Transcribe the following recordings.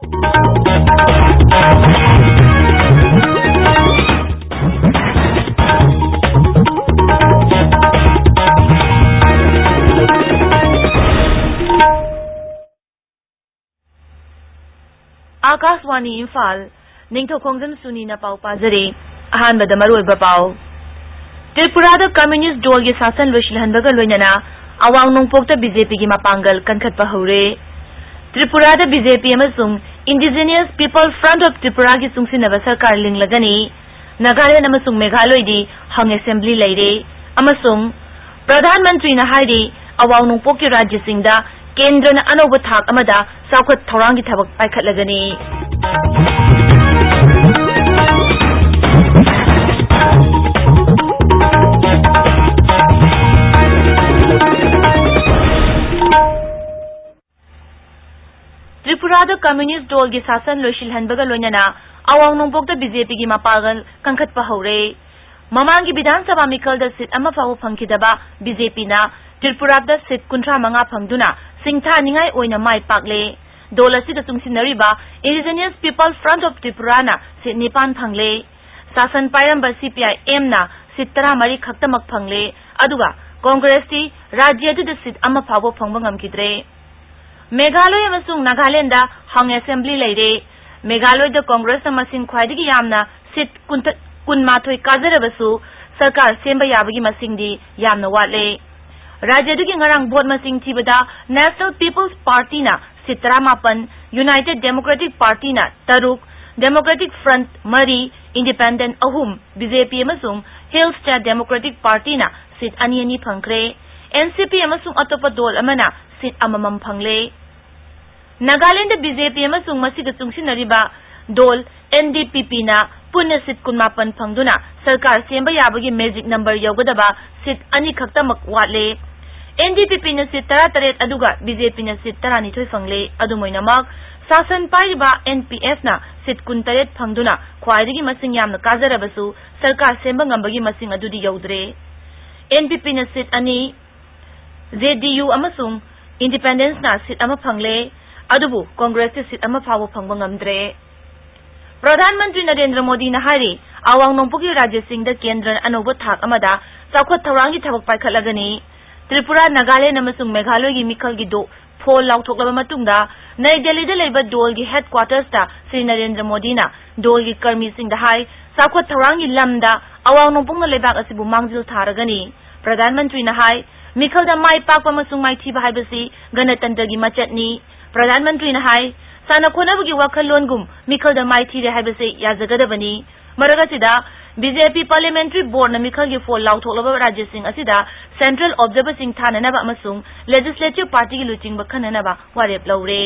आकाशवाणी इम्फाल निंगथौखोंगजम सुनीना पाउ पाजरे अहानबद मरोइबा पाउ त्रिपुरादा कम्युनिस्ट दल के शासन लोइसिलहनबगा लोइनना अवांग नोंगपोकता बीजेपी की मापांगल कनखतपा हौरे त्रिपुरादा बीजेपी अमसुंग indigenous people front of Tripura की सुंगसिनबा सरकार लिंगलगनी नागालैंड अमसुंग मेघालयदी हंग असेंबली लेरे अमसुंग प्रधानमंत्री ना हाइदि अवांग नोंगपोक की राज्यसिंगदा केंद्रना अनौबा थाक अमदा साउखत थौरांगी थबक पाइखतलगनी त्रिपुरादा कम्युनिस्ट दल की शासन लोइसिलहनबगा लोइनना अवांग नोंगपोकता बीजेपी की मापागल कंखतपा हौरे ममांगी विधानसभा मिखलदा सीट अमा फाव फंखिदबा बीजेपी ना त्रिपुरादा सीट 35 फंगदुना सिंथानिंगाई ओइना माइ पाकले दल असिदा चुंगसिनरिबा indigenous people front of Tripura ना सीट 9 फंगले शासन पाइरंबा सीपीआईएम ना सीट 13 खक्तमक फंगले अदुगा कांग्रेस ती राज्य अदुदा सीट अमा फाव फंगबा ngамखिद्रे मेघालय अमसुंग नागालैंड हंग असेंबली लेरे मेघालय कांग्रेस मसिंग ख्वाइदगी यामना सीट 18 काजरबसु सरकार सेंबा याबगी मसिंगदी यामना वाले राज्यदुगी ngarang भोट मसिंग थिबदा नेशनल पीपल्स पार्टी ना सीट 19 यूनाइटेड डेमोक्रेटिक पार्टी ना 3 डेमोक्रेटिक फ्रंट 3 इंडिपेंडेंट अहुम बीजेपी अमसुंग हिल स्टेट डेमोक्रेटिक पार्टी ना सीट 2 फंखरे एनसीपी अमसुंग अतोपा दल अमना सीट अममम फंगले नागालैंड बीजेपी अमसुंग मसिग चुंगसिनरिबा दल एनडीपीपी ना पुण्य सीट 19 फंगदुना सरकार सेंबा याबगी मैजिक नंबर यौगदबा सीट 2 खक्तमक वाले एनडीपीपी ना सीट 13 अदुगा बीजेपी ना सीट 12 फंगले अदुमोइनमक शासन पाइबा एनपीएफ ना सीट 19 फंगदुना ख्वाइदगी मसिंग यामना काजरबसु सरकार सेंबा ngambagi मसिंग अदुदी यौद्रे एनपीपी ना सीट 2 जेडीयू अमसुंग इंडिपेंडेंस ना सीट अमा फंगले अदुबु कांग्रेस के सीट अमा फाव फंगबा ngамद्रे प्रधानमंत्री नरेंद्र मोदी ना हारी अवांग नोंगपोकि राज्य सिंह केंद्र अनौबा थाक अमदा साउखत थौरांगी थबक पाइखतलगनी त्रिपुरा नागालैंड अमसुंग मेघालय की मिखल की दो फोल लाउथोकलबा मतुंगदा नई दिल्ली लेबा डोल की हेडक्वार्टर्स ता श्री नरेंद्र मोदी ना डोल की कर्मी सिंह हाई साउखत थौरांगी लमदा अवांग नोंगपोकना लेबाक असिबु मांगजिल थारगनी प्रधानमंत्री ना हाई मिखलदा माइ पाकपा अमसुंग माइथिबा हाइबसि गणतंत्र की मचटनी प्रधानमंत्री ना हाई साना खोनबगी वखलोनगुम मिखलदा माइथिरे हाइबसे याजगदबनी मरगसिदा बीजेपी पार्लियामेंट्री बोर्ड ना मिखल की फोल लाउथोकलबा राज्य सिंह असिदा सेंट्रल ऑब्जर्वर सिंह थाननबा अमसुंग लेजिस्लेटिव पार्टी की लुचिंग खननबा वारेप लौरे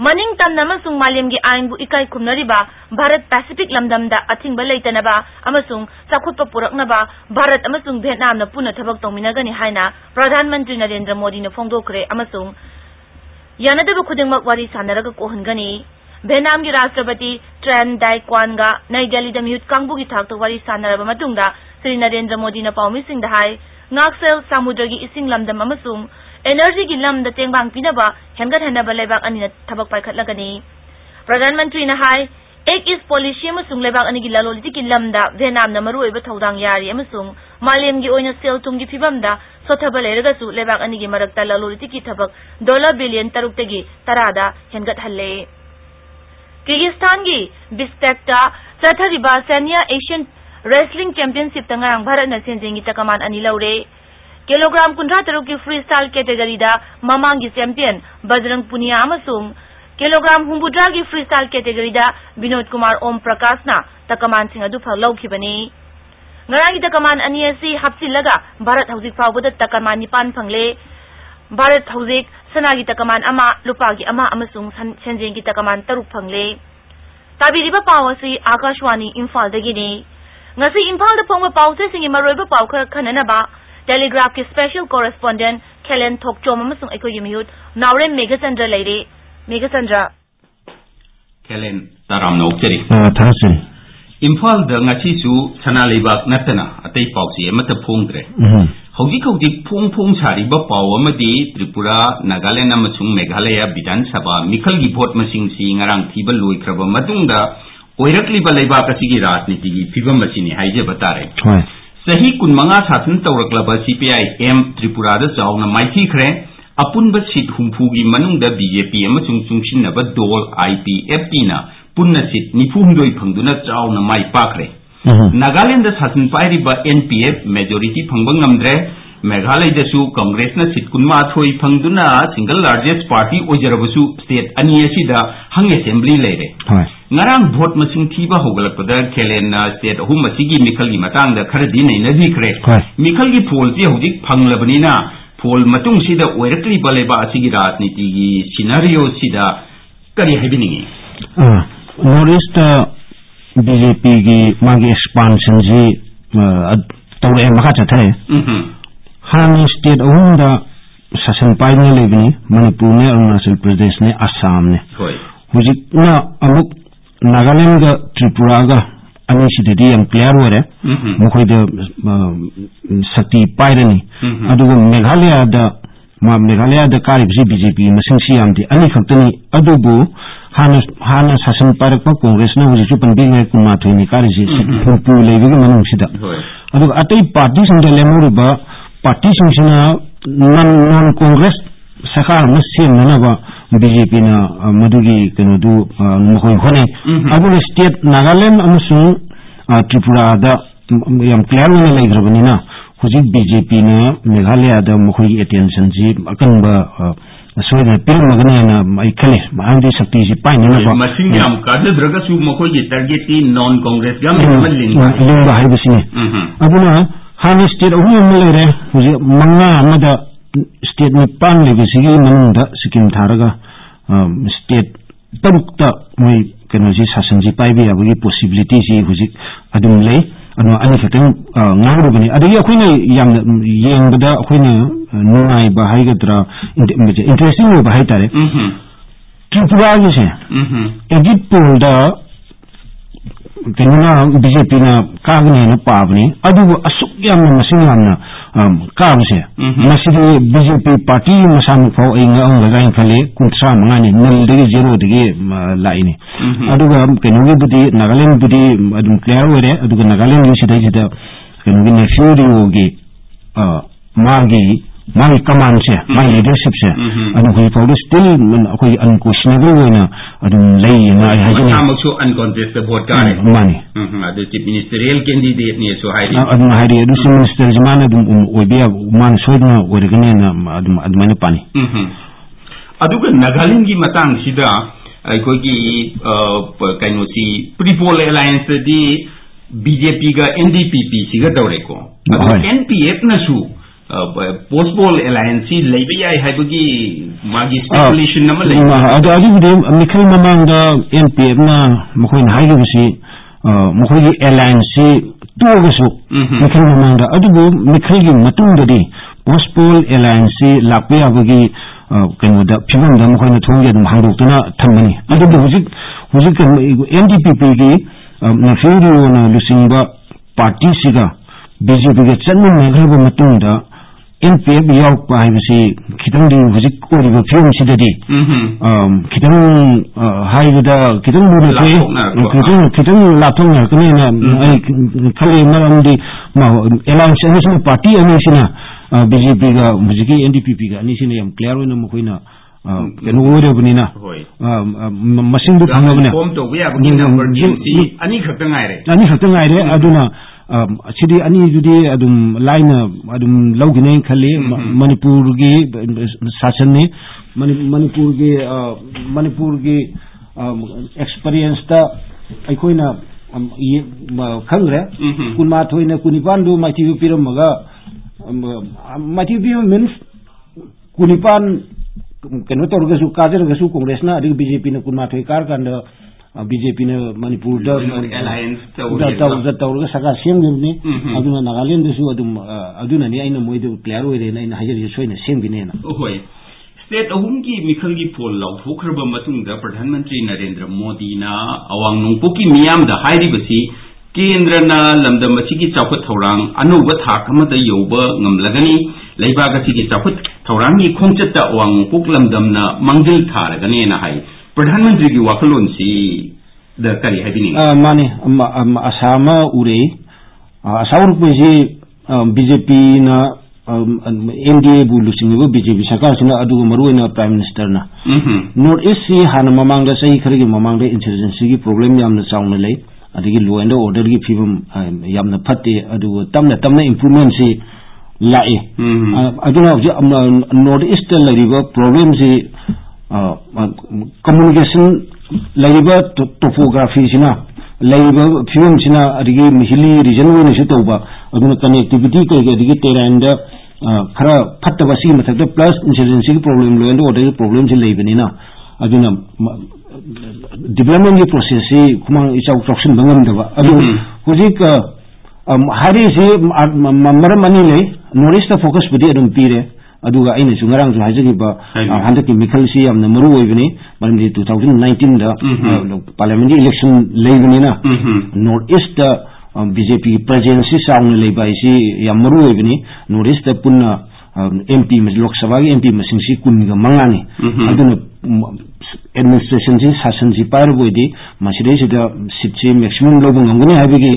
मनिंग तन्ना अमसुंग मालेमगी आइनबु इकाई खुमनरिबा भारत पैसिफिक लमदमदा अथिंगबा लेतनबा अमसुंग चाखुतपा पुरकनबा भारत अमसुंग वियतनाम ना पुनः थबक तौमिनगनी हाइना प्रधानमंत्री नरेंद्र मोदी ने फोंदोखरे अमसुंग यानदबा खुदिंगमक वारी सानरगा कोहनगनी वियतनाम की राष्ट्रपति ट्रेन डाई क्वानगा नई दिल्ली दा मिहुत कांगबु की थाक वारी सानरबा मतुंगदा श्री नरेंद्र मोदी ने पाउमी सिंह हाई ngaksel samudra की इसिंग लमदम अमसुंग एनर्जी की लमदा तेंगबांग पिनबा हेंगत हेनबा लेबाक अनि थबक पाइखतलगनी प्रधानमंत्री ने हाई एक इस पॉलिसी अमसुंग लेबाक अनि की ललोलिति की लमदा वियतनाम ना मरुओइबा थौदांग यारी अमसुंग मालेम की ओइना सेल तुंगी फिबमदा सोथबा लेरगसु लेबाक अनि की मरकता ललोलिति की थबक $3 बिलियन 10 दा हेंगत हल्ले किर्गिस्तान की बिश्केकता चथरिबा सेनिया एशियन रेसलिंग चैंपियनशिप तंगांग भारत न सेंजेंगी तकमान अनि लौरे किलोग्राम 53 की फ्री स्टाइल कैटेगरी दा ममांगी चैंपियन बजरंग पुनिया अमसुंग किलोग्राम 63 की फ्री स्टाइल कैटेगरी दा विनोद कुमार ओम प्रकाश ना तकमान सिंह अदु फल लौखिबनी ngaraगी तकमान अनि असि हप्सिलगा भारत हौजिक फावबदा तकमान 9 फंगले भारत हौजिक सनागी तकमान अमा लुपागी अमा अमसुंग सेंजेंगी तकमान 3 फंगले ताबिरिबा पावसी आकाशवाणी इम्फाल दगिनी ngasi इम्फाल द फोंग पाउसे सिंगी मरोइबा पाउ खननबा टेलीग्राफ के स्पेशल कोरेस्पोंडेंट खेलेन थोकचोम अमसुंग अखोगी मिहुत नावरेन मेघचंद्र लेरे मेघचंद्र खेलेन ताराम नौकरी थासिन इम्फाल द ngasi सु सना लेबाक नतना अतै पाउसी अमत फोंग्रे हौजिक हौजिक फोंग सारिबा पाव अमदी त्रिपुरा नागालैंड अमसुंग Meghalaya Vidhan Sabha मिखलगी vote मसिंगसी ngarang thiba loikraba matungda oirakliba leibak asigi rajniti gi phibam asini haijeba tare sahi 15 sasan tawraklaba CPI M Tripura da chauna maithikre apunba seat humfugi manungda BJP amasung chungsinnaba dol IPFP na punna seat 92 phangduna chauna mai pakre Nagaland da sasan pairiba NPF majority phangbang ngamdre Meghalaya dasu Congress na seat kunma thoi phangduna single largest party ojarabasu state ani asida hang assembly leire ngarang vote masing thiba hogalakpada Kelen na state ahum asigi mikhal gi matang da kharadi nei na dikre mikhal gi poll ji hojik phanglabani na poll matung sida oirakli baleba asigi rajniti gi scenario sida kari haibini Northeast BJP की मांगे expansion जी तौरे मखा चथे हान state अहुंदा शासन पाइने लेबनी मणिपुर ने अरुणाचल प्रदेश ने असम ने हुजिकना अमुक नागालैंड गा त्रिपुरा गा अनिसिदि यम क्लियर होरे मखोइद शक्ति पाइरनी अदुगो मेघालय दा कारिबसी BJP मसिंगसी यामदि अनि खक्तनी अदुबु हाना शासन पारकपा कांग्रेस ना हुजिसु पंबिंग कुमाथोइनि कारिसि फुपु लेबिगि मनुंगसिदा अदुगो अतै पार्टी सिंदा लेमोरिबा पार्टी सिंगसिना नॉन कांग्रेस सरकार न सेमनबा BJP ना मदुगी कनोदु मखोइ होने अदुगो स्टेट नागालैंड अमसुंग त्रिपुरा दा यम क्लियर होने लेग्रबनिना हुजिक BJP ने मेघालय दा मखोइ अटेंशन जी अकनबा सोयना पिरम मगने ना आई खले मांदी शक्ति जी पाइने मसिंग याम काजद्रगसु मखोइ टारगेट की नॉन कांग्रेस गम लिंबा हाइबसिने अबुना हाने स्टेट अहु लेरे हुजि मंगा अमदा स्टेट नि पान लेबसिगी मनंदा सिक्किम थारगा स्टेट तरुक्ता मोय कनोजी शासन जी पाइबे याबगी पॉसिबिलिटी जी हुजि अदुम ले अनो अनि खतन ngarubani adagi akhoi yam yengbada akhoi nungai ba haigatra interesting ba hai tare Tripura gi se edit poll da kenuna BJP na kagne na pabni adu asuk yam masing yamna kaamse masidi BJP party masam phau inga anga khale kuntra mangani nal degi zero degi laini aduga kenugi budi Nagaland budi adum clear wore aduga Nagaland gi sidai sida kenugi ne fury gi magi command se magi leadership se anu koi phau still koi unquestionable wena adum lei na ai hajini amakso uncontested vote kare mani adu chief ministerial candidate ne so hairi adum hairi adu chief minister jamana adum obiya man soidna origane na adum admani pani aduga Nagaland gi matang sida koi gi kaino si pre-poll alliance di BJP ga NDPP siga dawre ko NPF na su post-poll alliance leibe yai haibagi magi speculation nama leibe adu de mikhal mamang da NPF na mokoi na haigibisi mokoi gi alliance togasu mikhal mamang da adu mikhal gi matung da di post-poll alliance lakpe abagi kano da phibam da mokoi na thongge dum hangdoktuna thamani adu hujik NDPP gi na fiuri na lusingba party siga BJP ga channu meghaba matung da NPF yok pa haibisi kitang di hujik ko ri film sidadi kitang haibida kitang bu kitang laptop na kene na ai khale maram di ma alliance national party ani sina BJP ga hujiki NDPP ga ani sina yam clear na mo koina kenu ore bunina machine bu thangabne form to we have number ani khatangai re aduna Chidi ani judi adum line adum logine khali Manipur gi शासन ने Manipur gi experience ta aikoina khangre kunma thoina kunipan du maithi piram maga maithi piram means kunipan kenu torga su kajer ga su congress na adi BJP na kunma thoi kar kanda BJP ne Manipur da alliance tawga saka semgni aduna Nagaland su aduna ni aina moidu clear oire na ina hajer soina semgine na hoi state ahum ki mikhal gi poll law thokhraba matung da Pradhan Mantri Narendra Modi na awang nungpo ki miyam da hairi basi केंद्रना लमदम असिगी चाखुत थौरांग अनौबा थाक अमदा यौबा ngamlagani leibak asigi चाखुत थौरांगी खोंगचत्ता अवांग नोंपोक लमदमना मंजिल थारगने ना हाय प्रधान मंत्री की वाखलोन see the करी हाइबिनी माने असम उरे असाउर पेजी BJP ना एनडीए बुलुसिंगो बीजेपी सरकार सिना अदु मरुइना प्राइम मिनिस्टर ना नॉर्थ ईस्ट सी हाना ममांगदा सही खरगी ममांगदा इंसर्जेंसी की प्रॉब्लम यामना चावना ले अदगी लॉ एंड ऑर्डर की फिबम यामना फत्ते अदु तमना इम्प्रूवमेंट सी लाए अदुना नॉर्थ ईस्ट लरिबा प्रॉब्लम सी कम्युनिकेशन लरिबा टोपोग्राफी सिना लरिबा फिबम सिना अदगी मिहिली रीजन वे नसु तौबा अदुना कनेक्टिविटी कई अदगी तेराइंड खरा फत्तबा सी मथक्ता प्लस इंसर्जेंसी की प्रॉब्लम लो एंड ऑर्डर की प्रॉब्लम से लेबनिना अदुना डेवलपमेंट की प्रोसेस से खुमांग इचाउ ट्रक्शन बंगमदबा अदु हुजिक हारी से मरम अनी ले नॉर्थ ईस्ट फोकस बुदी अदुम पीरे अदुगा आइने सु ngarang ju hajigiba handaki mikhal si amna maru oibani maramdi 2019 da parliament election leibani na north east da BJP presence saung leiba isi yam maru oibani north east da punna MP lok sabha gi MP masing si kunga mangani aduna administration ji sasan ji par boidi masire sida sitchi maximum lobung ngani habigi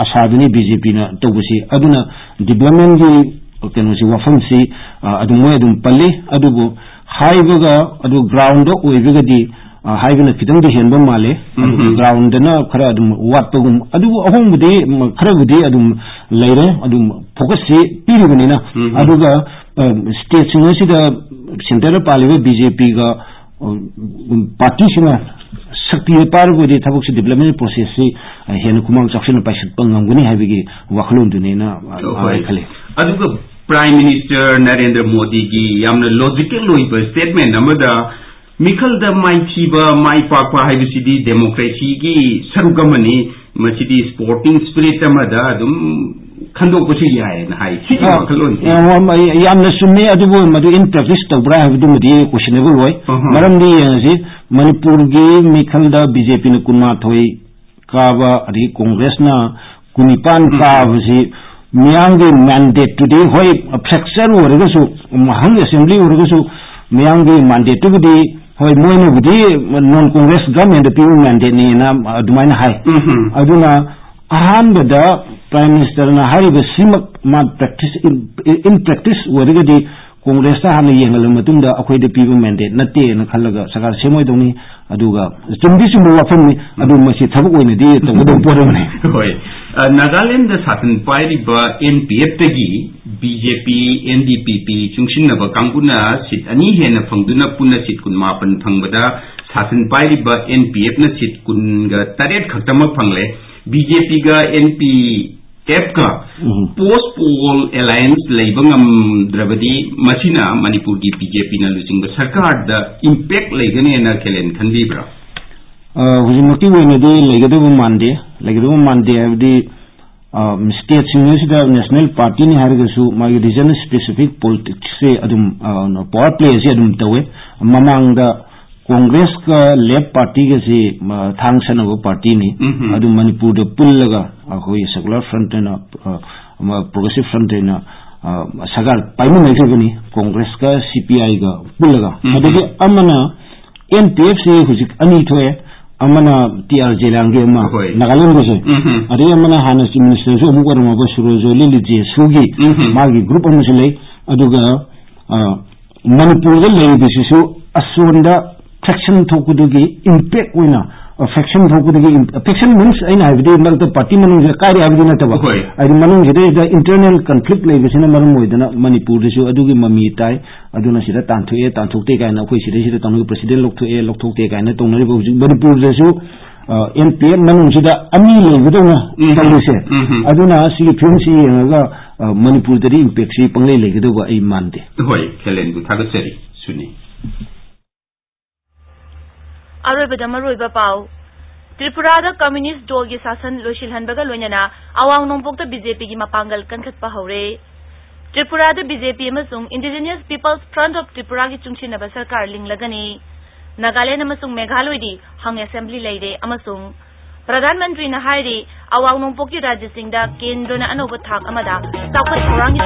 asaduni BJP na tobusi aduna development gi कनोसी वफम से अदुमोय अदुम पल्ले अदुबो हाइबगा अदु ground ओइबगदी हाइबना खिदंग दि हेनबो माले ground ना खरा अदुम वाटपगुम अदु अहोंबदि खराबदि अदुम लेरे अदुम focus से पीरिबनिना अदुगा state सिंगसिदा centre पालिबे BJP गा party सिना शक्ति पारबोदि थबक से डेवलपमेंट प्रोसेस से हेन कुमांग सक्शन पाइसत पंगमगनि हाइबगी वखलोन दुनेना खले अदुगा प्राइम मिनिस्टर नरेंद्र मोदी की यामना लॉजिकल लोइबा स्टेटमेंट अमदा मिखल द माइथीबा माइ पाकपा हाइबसिदी डेमोक्रेसी की सरुगमनि मसिदी स्पोर्टिंग स्पिरिट अमदा अदुम खंदोकपसि याय ना हाय सिदी वखलोन यामना सुमे अदुबो मदु इन प्रैक्टिस तौबरा हाइबदुमदि क्वेश्चनेबल होय मरमदि यंगसि मणिपुर की मिखल द बीजेपी न कुनमा थोई काबा अदि कांग्रेस ना कुनिपान काबसि मियांगे मैंडेट टुडे होय फ्रैक्चर ओरगसु महंग असेंबली ओरगसु मियांगे मैंडेट टुडे होय मोइनो बुदी non Congress government people mandate नि ना अदुमाइन हाय अदुना अहानबदा प्राइम मिनिस्टर ना हारिबे सिमक मा प्रैक्टिस इन प्रैक्टिस ओरगदी कांग्रेस ता हाने येंगल मतुंदा अखोइदे पीपल मैंडेट नते न खलगा सरकार सेमोय दौनी अदुगा चुम्बी चुम्बो वफमनि अदु मसि थबक ओइनदी तगदो पोरमने होय नागालैंड साथन पाइरिबा NPF तगी BJP NDPP चुंगसिनबा कांगुना सीट अनि हेन फंगदुना पुना सीट कुन मापन फंगबदा साथन पाइरिबा NPF न सीट कुनगा तरेट खक्तम फंगले BJP गा NPF का पोस्ट पोल अलायंस लेबंगम द्रबदी मसिना मणिपुर की BJP न लुचिंग सरकार द इंपैक्ट लेगने न खेलेन खंदीब्रा हुजिमती वेनदे लेगदबो मानदे हबदी स्टेट सिंगसिदा नेशनल पार्टी नि हारगसु मागी रीजन स्पेसिफिक पॉलिटिक्स से अदुम पावर प्ले से अदुम तवे ममांगदा कांग्रेस का लेफ्ट पार्टी के से थांगसनबो पार्टी नि अदुम मणिपुर द पुल्लगा अखोय सेकुलर फ्रंट ना प्रोग्रेसिव फ्रंट ना सगार पाइमन नेगबनी कांग्रेस का CPI का पुल्लगा अदगे अमना NPF से हुजिक अनि थोए अमना TR जेलांगे मा नागालैंड से अरे अमना हाना मिनिस्टर जो मुगर मा सुरोजो लिलिजे सुगी मागी ग्रुप अमसले अदुगा मणिपुर द लेबिसु असोंदा फ्रैक्शन थोकुदुगी इंपैक्ट ओइना फ्रैक्शन थोकुदुगी फ्रैक्शन मींस आइना हाबिदे मलत पार्टी मनुंग जे कार्य हाबिदे नतबा आइ मनुंग जे इंटरनल कॉन्फ्लिक्ट लेबिसना मरम ओइदना मणिपुर देसु अदुगी ममी ताई अदुना सिदा तांथोते कायना अखोय सिदा तंगु प्रेसिडेंट लोकथोते कायना तंगनरिबो हुजि मणिपुर देसु NPF मनुंग सिदा अनि लेगदोना तंगुसे अदुना सिगी फिल्म सि यंगा मणिपुर दरि इंपैक्ट सि पंगले लेगदोबा आइ मानदे होय खेलेन बु थागसरी सुनि अरोइबदा मरोइबा पाउ त्रिपुरा द कम्युनिस्ट दल की शासन लोइसिलहनबगा लोइनना अवांग नोंपोक बीजेपी की मपांगल कनखतपा हौरे त्रिपुरा द बीजेपी अमसुंग indigenous peoples front of Tripura की चुंगसिनबा सरकार लिंगलगनी नागालैंड अमसुंग मेघालय दी हंग असेंबली लेरे अमसुंग प्रधानमंत्री न हाइरी awang nongpok ki rajya singda kendra na anoba thak amada tawkhat thorang ki